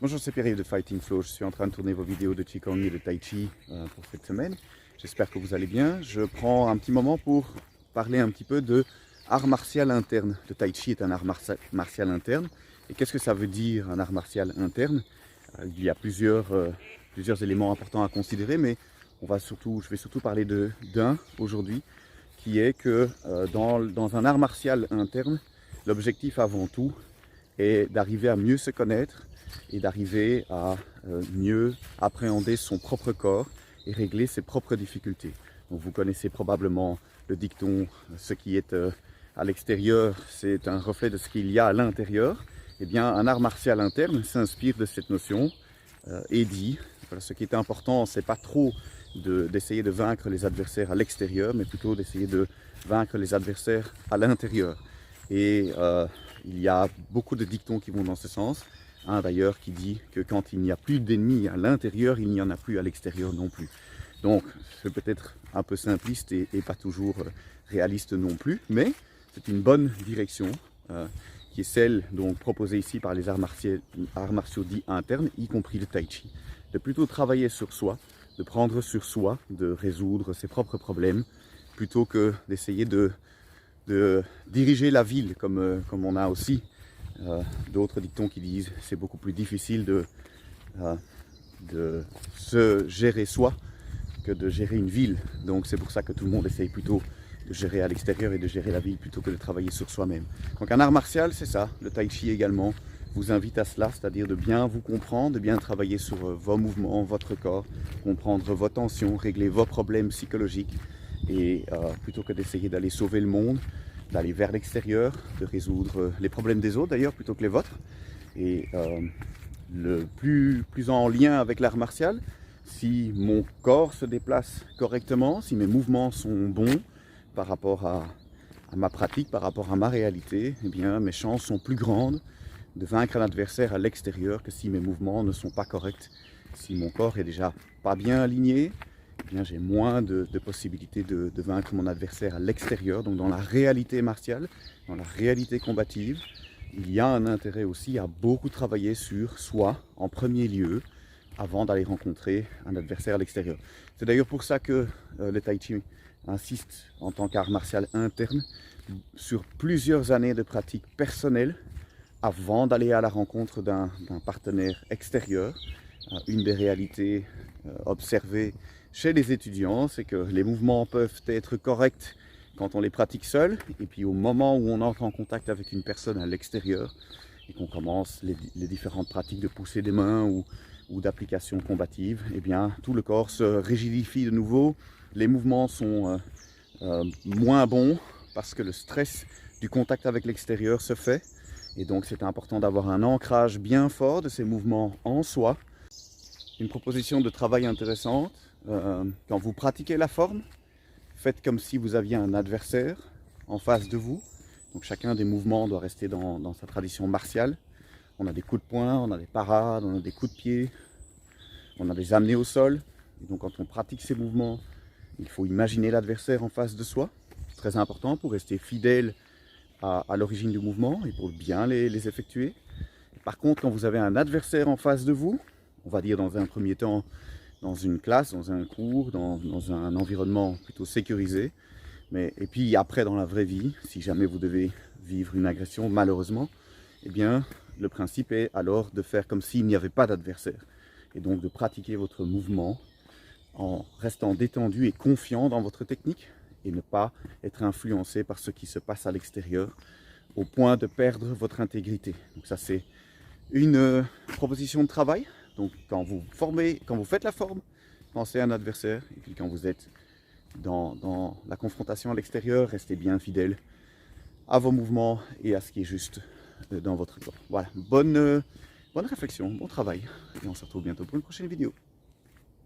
Bonjour, c'est Pierre de Fighting Flow. Je suis en train de tourner vos vidéos de Qigong et de Tai Chi pour cette semaine. J'espère que vous allez bien. Je prends un petit moment pour parler un petit peu de art martial interne. Le Tai Chi est un art martial interne. Et qu'est-ce que ça veut dire un art martial interne? Il y a plusieurs éléments importants à considérer, mais je vais surtout parler d'un aujourd'hui, qui est que dans un art martial interne, l'objectif avant tout est d'arriver à mieux se connaître et d'arriver à mieux appréhender son propre corps et régler ses propres difficultés. Donc vous connaissez probablement le dicton « ce qui est à l'extérieur, c'est un reflet de ce qu'il y a à l'intérieur ». Eh bien, un art martial interne s'inspire de cette notion et dit voilà, ce qui est important, c'est pas trop d'essayer de vaincre les adversaires à l'extérieur, mais plutôt d'essayer de vaincre les adversaires à l'intérieur. Et il y a beaucoup de dictons qui vont dans ce sens. Un d'ailleurs qui dit que quand il n'y a plus d'ennemis à l'intérieur, il n'y en a plus à l'extérieur non plus. Donc c'est peut-être un peu simpliste et pas toujours réaliste non plus, mais c'est une bonne direction qui est celle donc proposée ici par les arts martiaux dits internes, y compris le Tai Chi. De plutôt travailler sur soi, de prendre sur soi, de résoudre ses propres problèmes, plutôt que d'essayer de diriger la ville, comme on a aussi d'autres dictons qui disent c'est beaucoup plus difficile de se gérer soi que de gérer une ville. Donc c'est pour ça que tout le monde essaye plutôt de gérer à l'extérieur et de gérer la ville plutôt que de travailler sur soi-même. Donc un art martial, c'est ça. Le Tai Chi également vous invite à cela, c'est-à-dire de bien vous comprendre, de bien travailler sur vos mouvements, votre corps, comprendre vos tensions, régler vos problèmes psychologiques et plutôt que d'essayer d'aller sauver le monde, d'aller vers l'extérieur, de résoudre les problèmes des autres d'ailleurs plutôt que les vôtres. Et le plus en lien avec l'art martial, si mon corps se déplace correctement, si mes mouvements sont bons par rapport à ma pratique, par rapport à ma réalité, eh bien mes chances sont plus grandes de vaincre un adversaire à l'extérieur que si mes mouvements ne sont pas corrects. Si mon corps est déjà pas bien aligné, eh bien j'ai moins de possibilités de vaincre mon adversaire à l'extérieur. Donc dans la réalité martiale, dans la réalité combative, il y a un intérêt aussi à beaucoup travailler sur soi en premier lieu avant d'aller rencontrer un adversaire à l'extérieur. C'est d'ailleurs pour ça que le Tai Chi insiste en tant qu'art martial interne sur plusieurs années de pratique personnelle avant d'aller à la rencontre d'un partenaire extérieur. Une des réalités observées chez les étudiants, c'est que les mouvements peuvent être corrects quand on les pratique seul, et puis au moment où on entre en contact avec une personne à l'extérieur, et qu'on commence les différentes pratiques de pousser des mains ou d'application combative, eh bien tout le corps se rigidifie de nouveau, les mouvements sont moins bons parce que le stress du contact avec l'extérieur se fait, et donc c'est important d'avoir un ancrage bien fort de ces mouvements en soi. Une proposition de travail intéressante, quand vous pratiquez la forme, faites comme si vous aviez un adversaire en face de vous. Donc chacun des mouvements doit rester dans sa tradition martiale. On a des coups de poing, on a des parades, on a des coups de pied, on a des amenés au sol. Et donc quand on pratique ces mouvements, il faut imaginer l'adversaire en face de soi. C'est très important pour rester fidèle à l'origine du mouvement et pour bien les effectuer. Par contre, quand vous avez un adversaire en face de vous, on va dire dans un premier temps dans une classe, dans un cours, dans un environnement plutôt sécurisé, et puis après dans la vraie vie, si jamais vous devez vivre une agression malheureusement, eh bien le principe est alors de faire comme s'il n'y avait pas d'adversaire et donc de pratiquer votre mouvement en restant détendu et confiant dans votre technique et ne pas être influencé par ce qui se passe à l'extérieur au point de perdre votre intégrité. Donc ça c'est une proposition de travail. Donc quand vous faites la forme, pensez à un adversaire, et puis quand vous êtes dans la confrontation à l'extérieur, restez bien fidèle à vos mouvements et à ce qui est juste dans votre corps. Voilà, bonne réflexion, bon travail, et on se retrouve bientôt pour une prochaine vidéo.